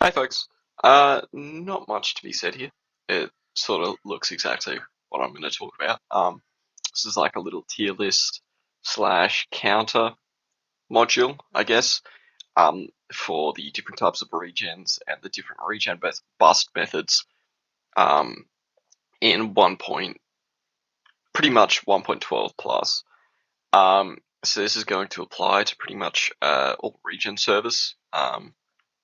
Hi folks. Not much to be said here. It sort of looks exactly what I'm going to talk about. This is like a little tier list slash counter module, I guess, for the different types of regens and the different regen bust methods, um, in pretty much 1.12 plus. So this is going to apply to pretty much all regen servers.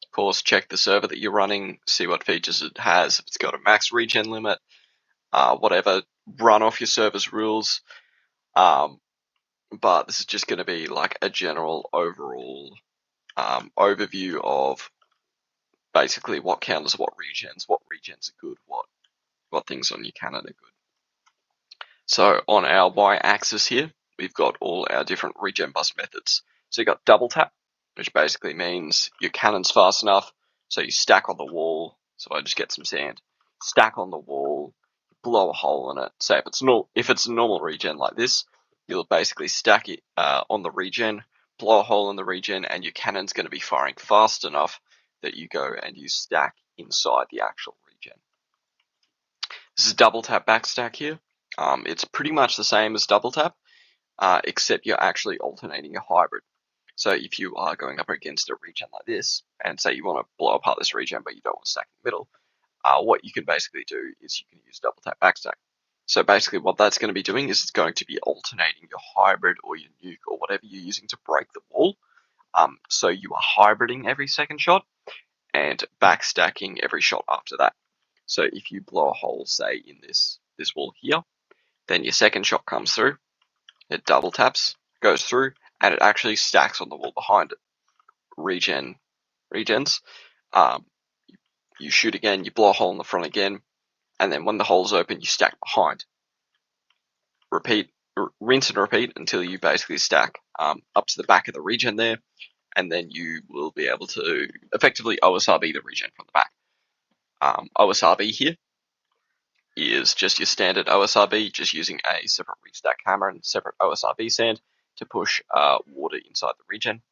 Of course, check the server that you're running, see what features it has, if it's got a max regen limit, whatever, run off your server's rules. Um, but this is just going to be like a general overall overview of basically what counters what regens are good, what things on your cannon are good. So on our y-axis here, we've got all our different regen bust methods. So you've got double tap, which basically means your cannon's fast enough, so you stack on the wall. So I just get some sand, stack on the wall, blow a hole in it. Say if it's a normal regen like this, you'll basically stack it on the regen, blow a hole in the regen, and your cannon's going to be firing fast enough that you go and you stack inside the actual regen. This is double tap backstack here. It's pretty much the same as double tap, except you're actually alternating a hybrid. So if you are going up against a regen like this, and say you want to blow apart this regen, but you don't want to stack in the middle, what you can basically do is you can use double tap backstack. So basically what that's going to be doing is it's going to be alternating your hybrid or your nuke or whatever you're using to break the wall. So you are hybriding every second shot and backstacking every shot after that. So if you blow a hole, say, in this wall here, then your second shot comes through, it double taps, goes through, and it actually stacks on the wall behind it. Regens. Um, you shoot again, you blow a hole in the front again, and then when the hole's open, you stack behind. Repeat, rinse and repeat until you basically stack up to the back of the regen there, and then you will be able to effectively OSRB the regen from the back. OSRB here is just your standard OSRB, just using a separate restack hammer and separate OSRB sand to push water inside the regen.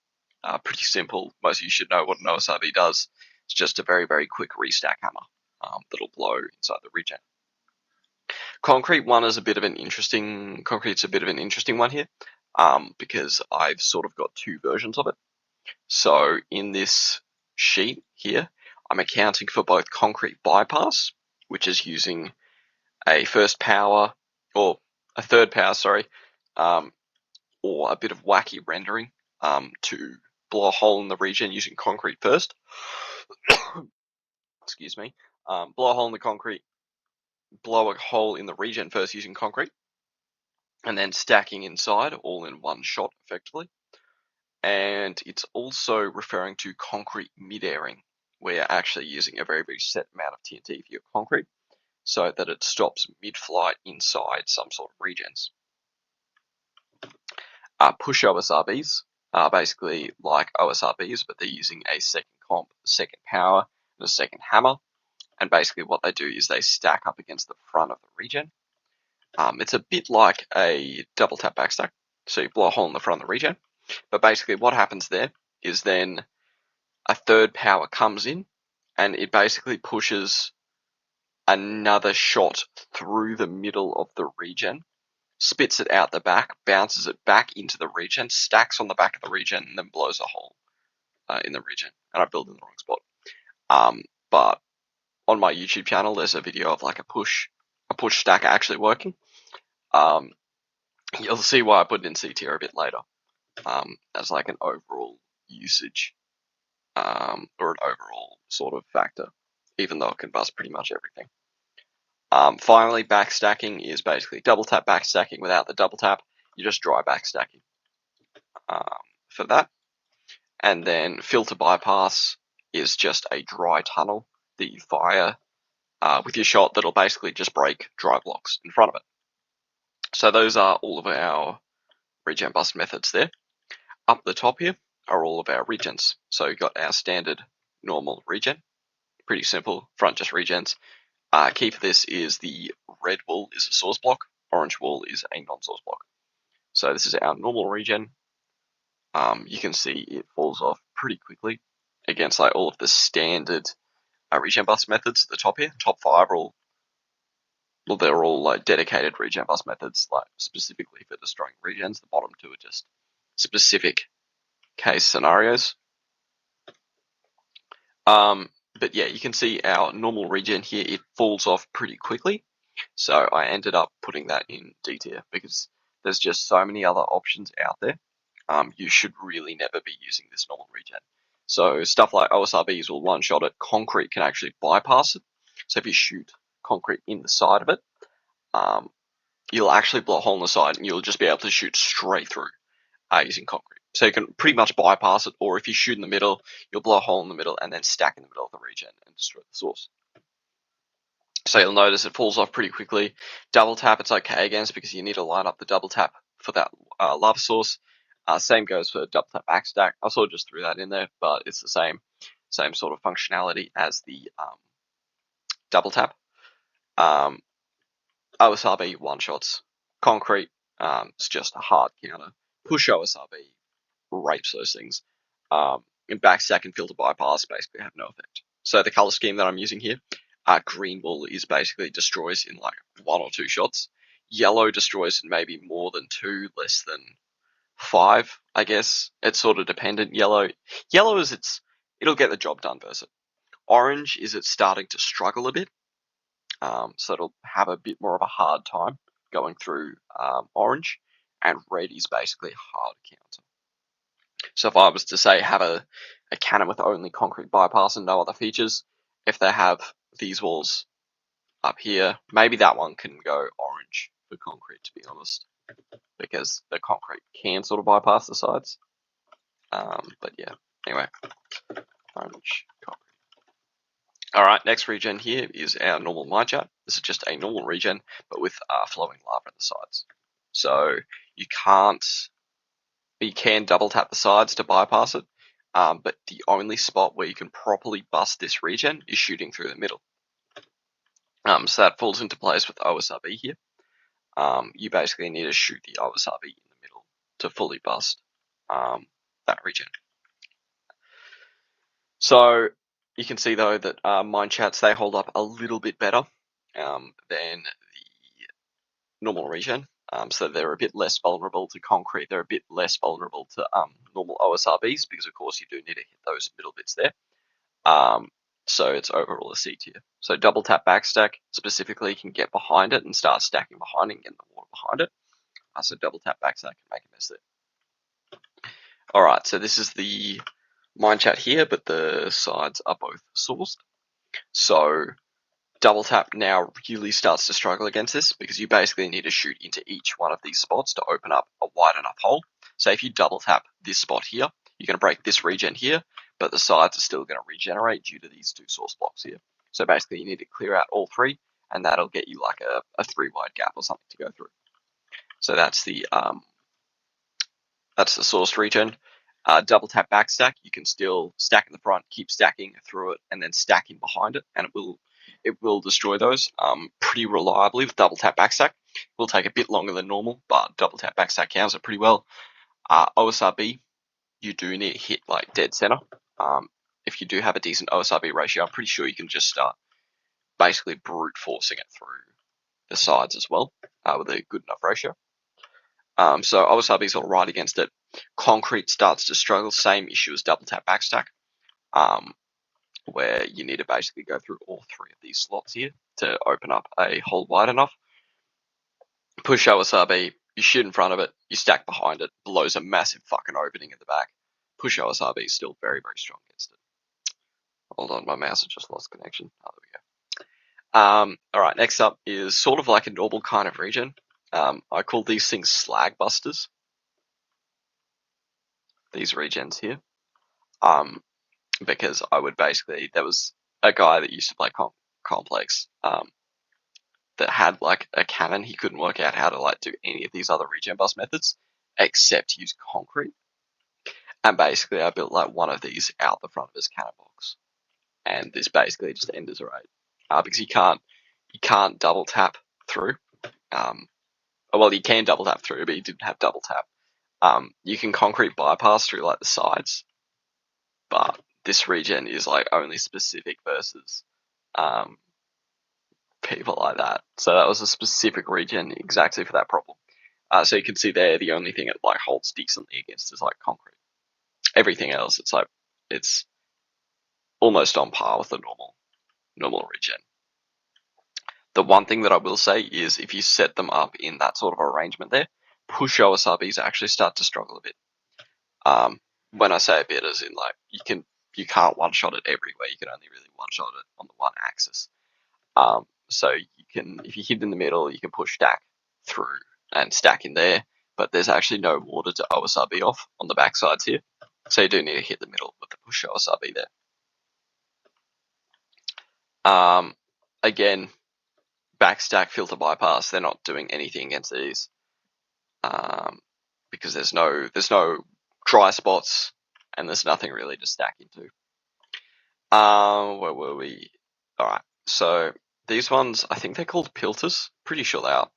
Pretty simple. Most of you should know what an OSRB does. It's just a very, very quick restack hammer that'll blow inside the regen. Concrete's a bit of an interesting one here, because I've sort of got two versions of it. So in this sheet here, I'm accounting for both concrete bypass, which is using a third power, or a bit of wacky rendering to blow a hole in the regen using concrete first. Excuse me. Blow a hole in the concrete, blow a hole in the regen first using concrete, and then stacking inside all in one shot effectively. And it's also referring to concrete mid-airing, where you're actually using a very, very set amount of TNT for your concrete so that it stops mid-flight inside some sort of regens. Push OSRBs are basically like OSRBs, but they're using a second comp, a second power, and a second hammer. And basically what they do is they stack up against the front of the regen. It's a bit like a double tap backstack. So you blow a hole in the front of the regen. But basically what happens there is then a third power comes in and it basically pushes another shot through the middle of the regen, spits it out the back, bounces it back into the regen, stacks on the back of the regen, and then blows a hole in the regen. And I built in the wrong spot. But on my YouTube channel, there's a video of like a push stack actually working. You'll see why I put it in C tier a bit later, as like an overall usage, or an overall sort of factor, even though it can bust pretty much everything. Finally, backstacking is basically double tap backstacking without the double tap. You're just dry backstacking for that. And then filter bypass is just a dry tunnel that you fire with your shot that'll basically just break dry blocks in front of it. So those are all of our regen bust methods there. Up the top here are all of our regens. So you've got our standard normal regen, pretty simple, front just regens. Key for this is the red wool is a source block, orange wool is a non-source block. So this is our normal regen. You can see it falls off pretty quickly. against like all of the standard regen bus methods at the top here. Top 5 are all, well, they're all like dedicated regen bus methods, like specifically for destroying regens. The bottom 2 are just specific case scenarios. But yeah, you can see our normal regen here, it falls off pretty quickly. So I ended up putting that in D tier because there's just so many other options out there. You should really never be using this normal regen. So stuff like OSRBs will one-shot it. Concrete can actually bypass it. So if you shoot concrete in the side of it, you'll actually blow a hole in the side and you'll just be able to shoot straight through using concrete. So you can pretty much bypass it, or if you shoot in the middle, you'll blow a hole in the middle and then stack in the middle of the regen and destroy the source. So you'll notice it falls off pretty quickly. Double tap, it's okay against because you need to line up the double tap for that lava source. Same goes for double tap backstack. I sort of just threw that in there, but it's the same sort of functionality as the double tap. OSRB one-shots. Concrete, it's just a hard counter. Push OSRB rapes those things. And backstack and filter bypass basically have no effect. So the color scheme that I'm using here, green wool is basically destroys in like 1 or 2 shots. Yellow destroys in maybe more than 2, less than 5, I guess. It's sort of dependent. Yellow is it'll get the job done versus it. Orange is it's starting to struggle a bit. So it'll have a bit more of a hard time going through orange. And red is basically hard counter. So if I was to say have a cannon with only concrete bypass and no other features, if they have these walls up here, maybe that one can go orange for concrete, to be honest, because the concrete can sort of bypass the sides. But yeah, anyway, orange, concrete. Alright, next regen here is our normal mine chat. This is just a normal regen, but with flowing lava at the sides. So you can double tap the sides to bypass it, but the only spot where you can properly bust this regen is shooting through the middle. So that falls into place with OSRB here. You basically need to shoot the OSRB in the middle to fully bust that regen. So you can see though that mine chats, they hold up a little bit better than the normal regen. So they're a bit less vulnerable to concrete. They're a bit less vulnerable to normal OSRBs because, of course, you do need to hit those middle bits there. So it's overall a C tier. So double tap backstack specifically can get behind it and start stacking behind it and getting the water behind it. So double tap backstack can make a mess there. All right, so this is the mine chat here, but the sides are both sourced. So double tap now really starts to struggle against this because you basically need to shoot into each one of these spots to open up a wide enough hole. So if you double tap this spot here, you're going to break this regen here, but the sides are still going to regenerate due to these 2 source blocks here. So basically you need to clear out all 3, and that'll get you like a 3 wide gap or something to go through. So that's the source regen. Double tap backstack, you can still stack in the front, keep stacking through it, and then stack in behind it, and it will destroy those pretty reliably with double tap backstack. It will take a bit longer than normal, but double tap backstack counters it pretty well. OSRB, you do need to hit like dead center. If you do have a decent OSRB ratio, I'm pretty sure you can just start basically brute forcing it through the sides as well with a good enough ratio. So OSRB is all right against it. Concrete starts to struggle, same issue as double tap backstack, where you need to basically go through all 3 of these slots here to open up a hole wide enough. Push OSRB, you shoot in front of it, you stack behind it, blows a massive fucking opening at the back. Push OSRB is still very, very strong against it. Hold on, my mouse has just lost connection. Oh, there we go. Alright, next up is sort of like a normal kind of regen. I call these things slag busters. These regens here. Because I would basically, there was a guy that used to play Complex that had like a cannon. He couldn't work out how to like do any of these other regen bust methods except use concrete. And basically I built like one of these out the front of his cannon box. And this basically just ended a raid. Because you can't double tap through. Well, you can double tap through, but you didn't have double tap. You can concrete bypass through like the sides, but this regen is like only specific versus people like that. So that was a specific regen exactly for that problem. So you can see there, the only thing it like holds decently against is like concrete. Everything else, it's almost on par with the normal regen. The one thing that I will say is if you set them up in that sort of arrangement there, push OSRBs actually start to struggle a bit. When I say a bit, as in like you can't one shot it everywhere. You can only really one shot it on the one axis. So you can, if you hit in the middle, you can push stack through and stack in there. But there's actually no water to OSRB off on the back sides here. So you do need to hit the middle with the push OSRB there. Again, backstack filter bypass, they're not doing anything against these. Because there's no dry spots and there's nothing really to stack into. Where were we? Alright, so these ones, I think they're called pilters. Pretty sure they are.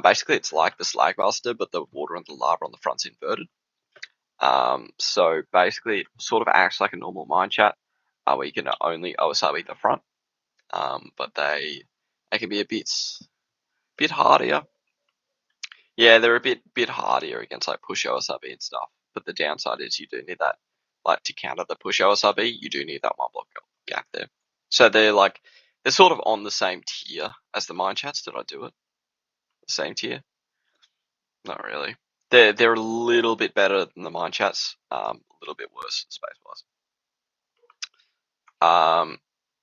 Basically, it's like the slag master, but the water and the lava on the front's inverted. So basically, it sort of acts like a normal mine chat, where you can only OSRB the front. But they can be a bit hardier. Yeah, they're a bit hardier against like push OSRB and stuff. But the downside is you do need that, like to counter the push OSRB, you do need that one block gap there. So they're sort of on the same tier as the mine chats. Did I do it? The same tier? Not really. They're a little bit better than the mine chats. A little bit worse space wise.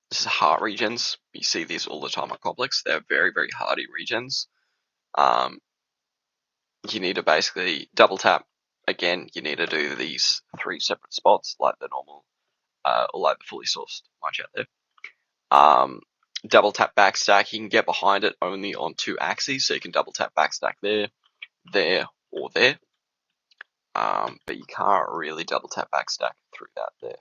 This is heart regens. You see these all the time on complex. They're very, very hardy regens. You need to basically double tap. Again, you need to do these 3 separate spots like the normal, or like the fully sourced mine chat there. Double tap backstack. You can get behind it only on 2 axes, so you can double tap backstack there, or there. But you can't really double tap backstack through that there.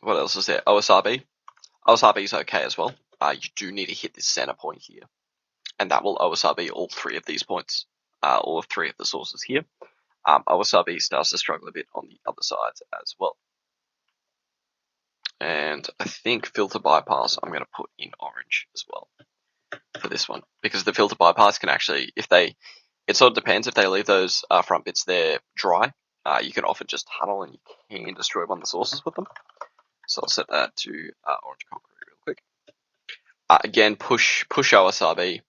What else is there? OSRB. OSRB is okay as well. You do need to hit this center point here, and that will OSRB all 3 of these points, all 3 of the sources here. OSRB starts to struggle a bit on the other sides as well. And I think filter bypass I'm going to put in orange as well for this one, because the filter bypass can actually, it sort of depends. If they leave those front bits there dry, you can often just tunnel and you can destroy one of the sources with them. So I'll set that to orange concrete real quick. Again, push OSRB.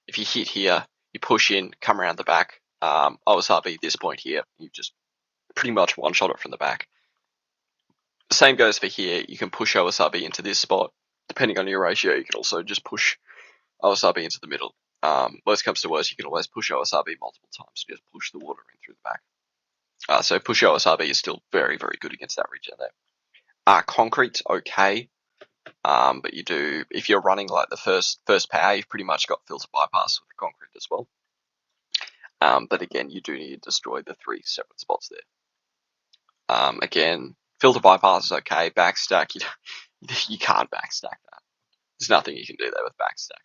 If you hit here, you push in, come around the back, OSRB this point here, you just pretty much one-shot it from the back. The same goes for here. You can push OSRB into this spot. Depending on your ratio, you can also just push OSRB into the middle. Worst comes to worst, you can always push OSRB multiple times. Just push the water in through the back. So push OSRB is still very, very good against that regen there. Concrete's okay. But you do, if you're running like the first power, you've pretty much got filter bypass with the concrete as well. But again, you do need to destroy the 3 separate spots there. Again, filter bypass is okay. Backstack, you can't backstack that. There's nothing you can do there with backstack.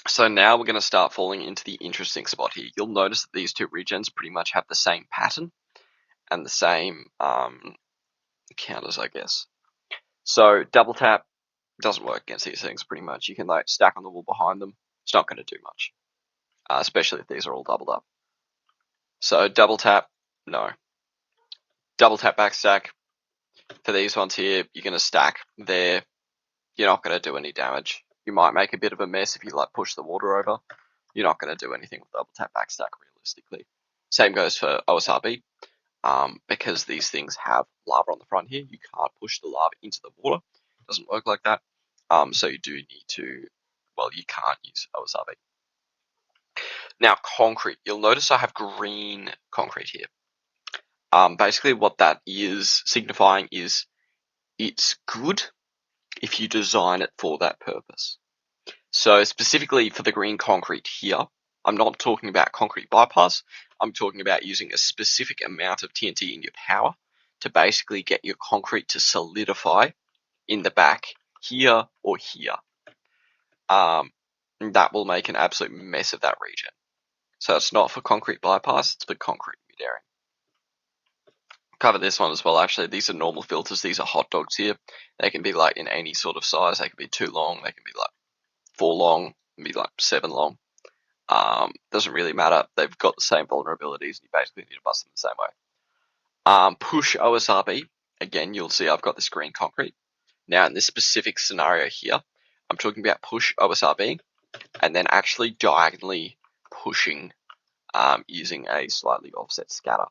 So now we're going to start falling into the interesting spot here. You'll notice that these 2 regens pretty much have the same pattern and the same counters, I guess. So double tap doesn't work against these things pretty much. You can like stack on the wall behind them. It's not going to do much, especially if these are all doubled up. So double tap, no. Double tap backstack. For these ones here, you're going to stack there. You're not going to do any damage. You might make a bit of a mess if you like push the water over. You're not going to do anything with double tap backstack realistically. Same goes for OSRB. Because these things have lava on the front here, you can't push the lava into the water. It doesn't work like that. So you do need to, well, you can't use OSRB. Now, concrete. You'll notice I have green concrete here. Basically what that is signifying is it's good if you design it for that purpose. So specifically for the green concrete here, I'm not talking about concrete bypass. I'm talking about using a specific amount of TNT in your power to basically get your concrete to solidify in the back here or here. That will make an absolute mess of that region. So it's not for concrete bypass, it's for concrete mid-airing. Cover this one as well, actually. These are normal filters. These are hot dogs here. They can be like in any sort of size. They can be 2 long, they can be like 4 long, be like 7 long. Doesn't really matter. They've got the same vulnerabilities. You basically need to bust them the same way. Push OSRB. Again, you'll see I've got this green concrete. Now, in this specific scenario here, I'm talking about push OSRB and then actually diagonally pushing using a slightly offset scatter.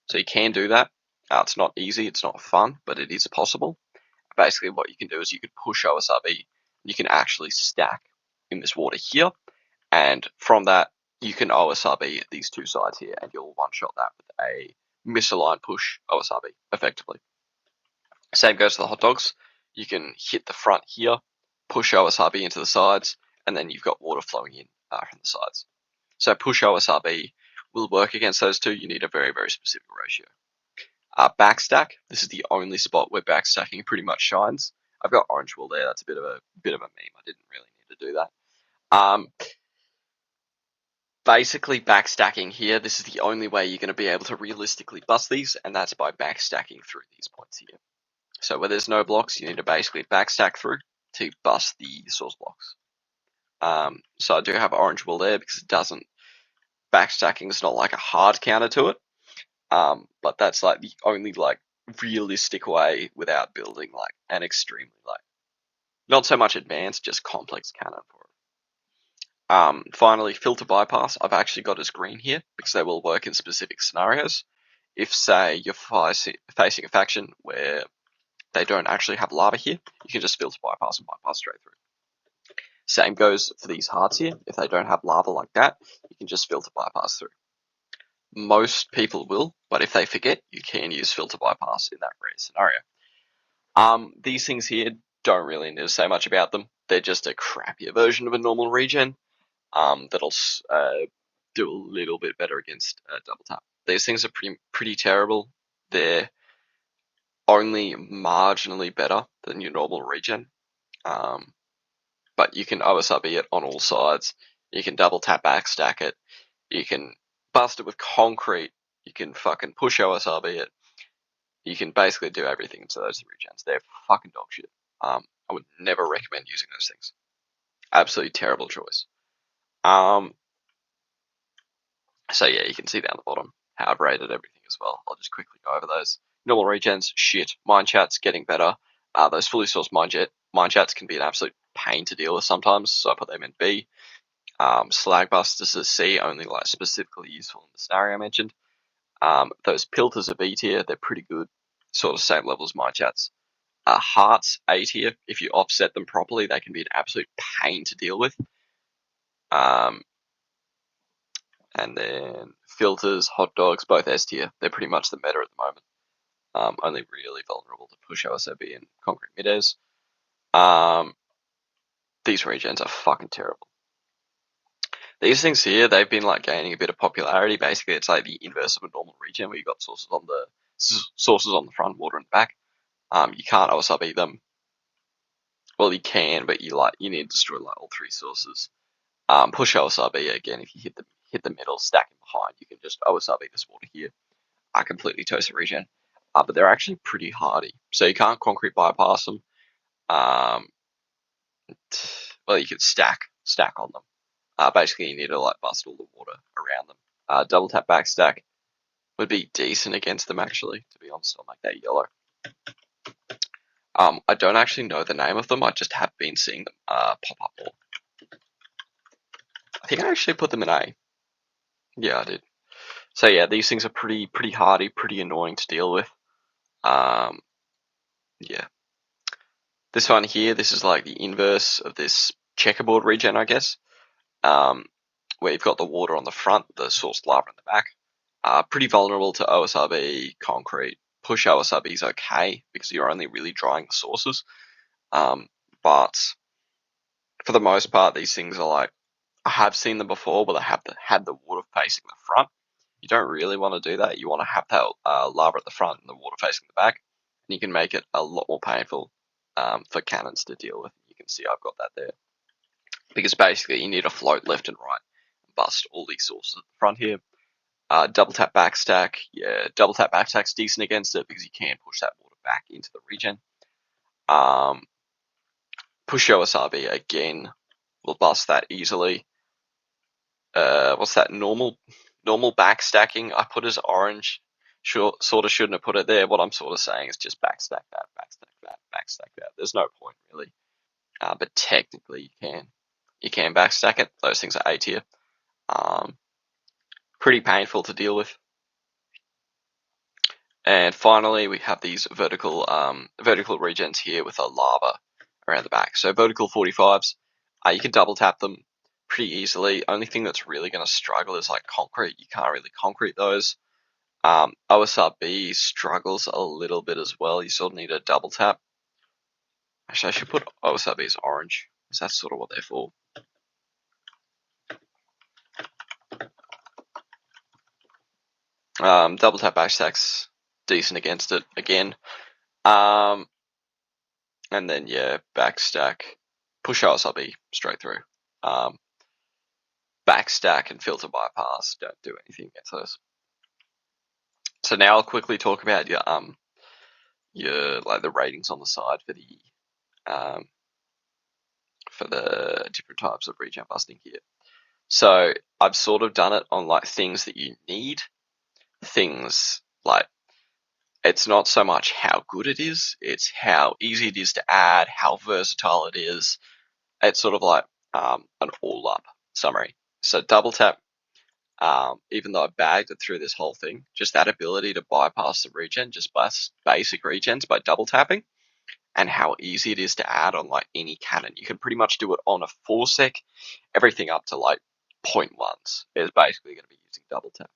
So you can do that. It's not easy, it's not fun, but it is possible. Basically, what you can do is you can push OSRB. You can actually stack in this water here, and from that, you can OSRB at these 2 sides here, and you'll one-shot that with a misaligned push OSRB, effectively. Same goes to the hot dogs. You can hit the front here, push OSRB into the sides, and then you've got water flowing in from the sides. So push OSRB will work against those 2. You need a very, very specific ratio. Backstack. This is the only spot where backstacking pretty much shines. I've got orange wool there. That's a bit of a meme. I didn't really need to do that. Basically, backstacking here. This is the only way you're going to be able to realistically bust these, and that's by backstacking through these points here. So where there's no blocks, you need to basically backstack through to bust the source blocks. So I do have orange wool there because it doesn't. Backstacking is not like a hard counter to it. But that's like the only like realistic way without building like an extremely like not so much advanced, just complex cannon for it. Finally, filter bypass. I've actually got as green here because they will work in specific scenarios. If say you're facing a faction where they don't actually have lava here, you can just filter bypass and bypass straight through. Same goes for these hearts here. If they don't have lava like that, you can just filter bypass through. Most people will, but if they forget, you can use filter bypass in that rare scenario. These things here don't really need to say much about them. They're just a crappier version of a normal regen that'll do a little bit better against double tap. These things are pretty terrible. They're only marginally better than your normal regen, but you can OSRB it on all sides. You can double tap backstack it. You can bust it with concrete. You can fucking push OSRB it. You can basically do everything to those regens. They're fucking dog shit. I would never recommend using those things. Absolutely terrible choice. So yeah, you can see down the bottom how I've rated everything as well. I'll just quickly go over those. Normal regens, shit. Mine chats getting better. Those fully sourced mine chats can be an absolute pain to deal with sometimes, so I put them in B. Slag busters are C, only like specifically useful in the scenario I mentioned. Those pilters are B tier, they're pretty good, sort of same level as mine chats. Hearts A tier, if you offset them properly, they can be an absolute pain to deal with. And then filters, hot dogs, both S tier. They're pretty much the meta at the moment. Only really vulnerable to push OSOB and concrete mid-airs. These regens are fucking terrible. These things here, they've been like gaining a bit of popularity. Basically, it's like the inverse of a normal regen where you've got sources on the front, water in the back. You can't OSRB them. Well, you can, but you need to destroy like all 3 sources. Push OSRB again. If you hit the middle, stack it behind, you can just OSRB this water here. I completely toast the regen. But they're actually pretty hardy, so you can't concrete bypass them. Well, you can stack on them. Basically, you need to like bust all the water around them. Double tap backstack would be decent against them, actually. To be honest, I'll make that yellow. I don't actually know the name of them. I just have been seeing them pop up more. I think I actually put them in A. Yeah, I did. So yeah, these things are pretty hardy, pretty annoying to deal with. Yeah. This one here, this is like the inverse of this checkerboard regen, I guess. Where you've got the water on the front, the sourced lava in the back. Pretty vulnerable to OSRB, concrete. Push OSRB is okay because you're only really drying the sources. But for the most part, these things are like, I have seen them before, but they have had the water facing the front. You don't really want to do that. You want to have that lava at the front and the water facing the back. And you can make it a lot more painful for cannons to deal with. You can see I've got that there. Because basically you need to float left and right, bust all these sources at the front here. Double tap backstack, yeah, double tap backstack's decent against it because you can push that water back into the regen. Push OSRB again will bust that easily. What's that? Normal backstacking. I put as orange. Sure, sort of shouldn't have put it there. What I'm sort of saying is just backstack that, backstack that, backstack that. There's no point really. But technically you can backstack it. Those things are A tier. Pretty painful to deal with. And finally, we have these vertical regens here with a lava around the back. So vertical 45s, you can double tap them pretty easily. Only thing that's really going to struggle is like concrete. You can't really concrete those. OSRB struggles a little bit as well. You sort of need a double tap. Actually, I should put OSRB as orange, because that's sort of what they're for. Double tap backstacks, decent against it again. And then yeah, backstack, push OSRB straight through. Backstack and filter bypass don't do anything against those. So now I'll quickly talk about your like the ratings on the side for the different types of regen busting here. So I've sort of done it on like things that you need. Things like, it's not so much how good it is, it's how easy it is to add, how versatile it is. It's sort of like an all up summary. So double tap, even though I bagged it through this whole thing, just that ability to bypass the regen, just basic regens by double tapping, and how easy it is to add on like any cannon. You can pretty much do it on a 4-sec, everything up to like 0.1s is basically going to be using double tap.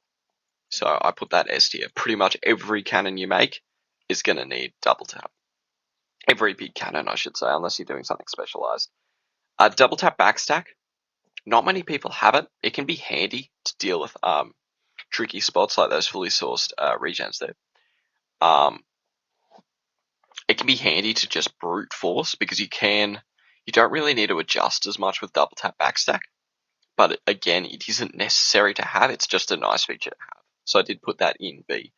So I put that S tier. Pretty much every cannon you make is going to need double tap. Every big cannon, I should say, unless you're doing something specialized. Double tap backstack. Not many people have it. It can be handy to deal with tricky spots like those fully sourced regens there. It can be handy to just brute force because you don't really need to adjust as much with double tap backstack. But again, it isn't necessary to have. It's just a nice feature to have. So I did put that in B.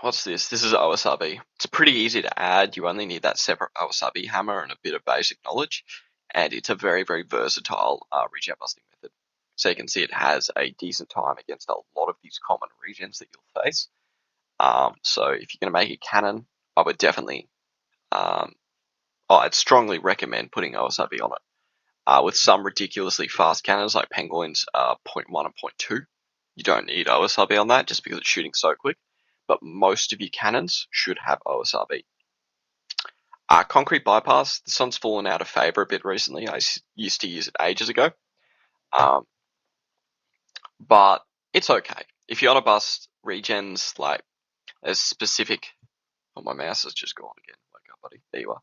What's this? This is OSRB. It's pretty easy to add. You only need that separate OSRB hammer and a bit of basic knowledge. And it's a very, very versatile regen busting method. So you can see it has a decent time against a lot of these common regens that you'll face. So if you're going to make a cannon, I would definitely, I'd strongly recommend putting OSRB on it. With some ridiculously fast cannons like Penguin's 0.1 and 0.2, you don't need OSRB on that just because it's shooting so quick. But most of your cannons should have OSRB. Concrete bypass, this one's fallen out of favor a bit recently. I used to use it ages ago. But it's okay. If you want to bust regens, like a specific... Oh, my mouse has just gone again. Wake up, buddy. There you are.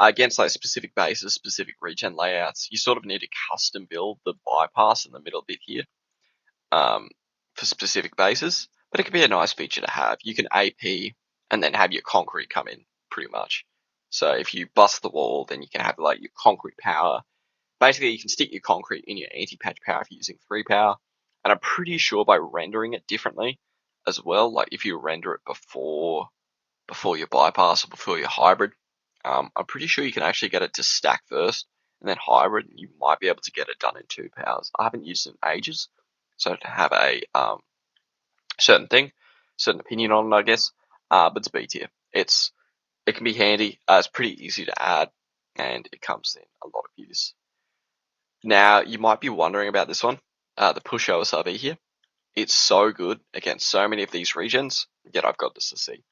Against like specific bases, specific regen layouts, you sort of need to custom build the bypass in the middle bit here for specific bases. But it can be a nice feature to have. You can AP and then have your concrete come in, pretty much. So if you bust the wall, then you can have like your concrete power. Basically, you can stick your concrete in your anti-patch power if you're using 3 power. And I'm pretty sure by rendering it differently as well, like if you render it before your bypass or before your hybrid, I'm pretty sure you can actually get it to stack first and then hybrid, and you might be able to get it done in 2 powers. I haven't used it in ages, so to have a certain opinion on it, I guess. But it's B tier. It can be handy. It's pretty easy to add, and it comes in a lot of use. Now, you might be wondering about this one, the push OSRB here. It's so good against so many of these regens, yet I've got this to C.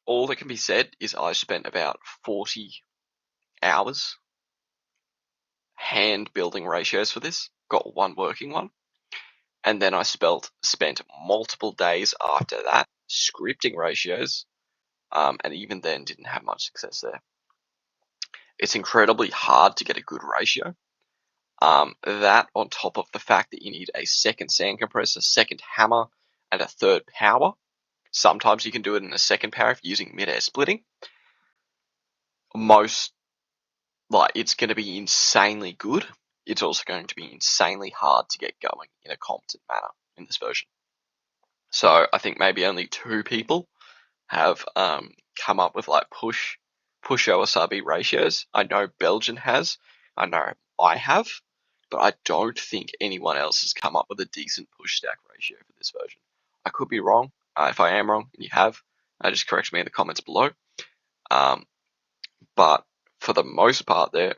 All that can be said is I spent about 40 hours hand building ratios for this, got one working one, and then I spent multiple days after that scripting ratios, and even then didn't have much success there. It's incredibly hard to get a good ratio. That on top of the fact that you need a second sand compressor, second hammer, and a third power. Sometimes you can do it in a second power if you're using mid-air splitting. Most like, it's going to be insanely good. It's also going to be insanely hard to get going in a competent manner in this version. So I think maybe only 2 people have come up with like push OSRB ratios. I know Belgian has. I know I have, but I don't think anyone else has come up with a decent push stack ratio for this version. I could be wrong. If I am wrong and you have, just correct me in the comments below. But for the most part, there,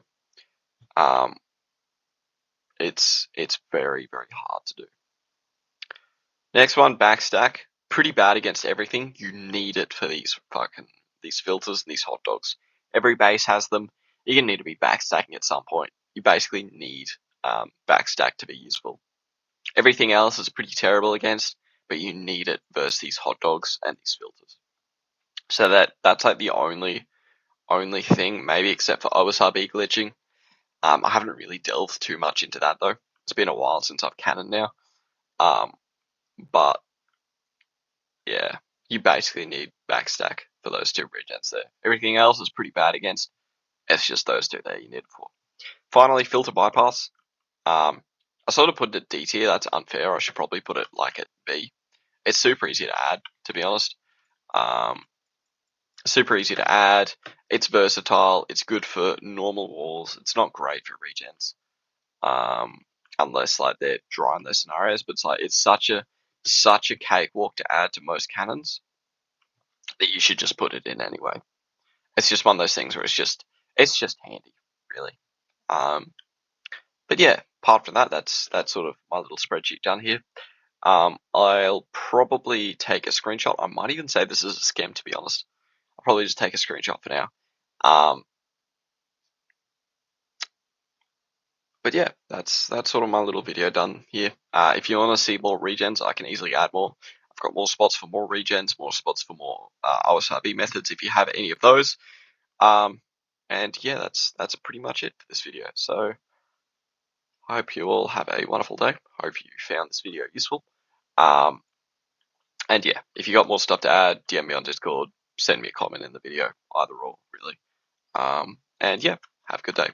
it's very, very hard to do. Next one, backstack. Pretty bad against everything. You need it for these filters and these hot dogs. Every base has them. You're gonna need to be backstacking at some point. You basically need backstack to be useful. Everything else is pretty terrible against, but you need it versus these hot dogs and these filters. So that's like the only thing, maybe except for OSRB glitching. I haven't really delved too much into that though. It's been a while since I've cannoned now. But yeah, you basically need backstack for those 2 regens there. Everything else is pretty bad against. It's just those 2 there you need it for. Finally, filter bypass. I sort of put it at D tier. That's unfair. I should probably put it like at B. It's super easy to add, to be honest. Super easy to add. It's versatile. It's good for normal walls. It's not great for regens. Unless like they're dry in their scenarios, but it's such a cakewalk to add to most cannons that you should just put it in anyway. It's just one of those things where it's just handy, really. But yeah, apart from that, that's sort of my little spreadsheet done here. I'll probably take a screenshot. I might even say this is a scam, to be honest. I'll probably just take a screenshot for now. But yeah, that's sort of my little video done here. If you want to see more regens, I can easily add more. I've got more spots for more regens, more spots for more OSRB methods if you have any of those. And yeah, that's pretty much it for this video. So I hope you all have a wonderful day. Hope you found this video useful. And yeah, if you got more stuff to add, DM me on Discord, send me a comment in the video, either or, really. And yeah, have a good day.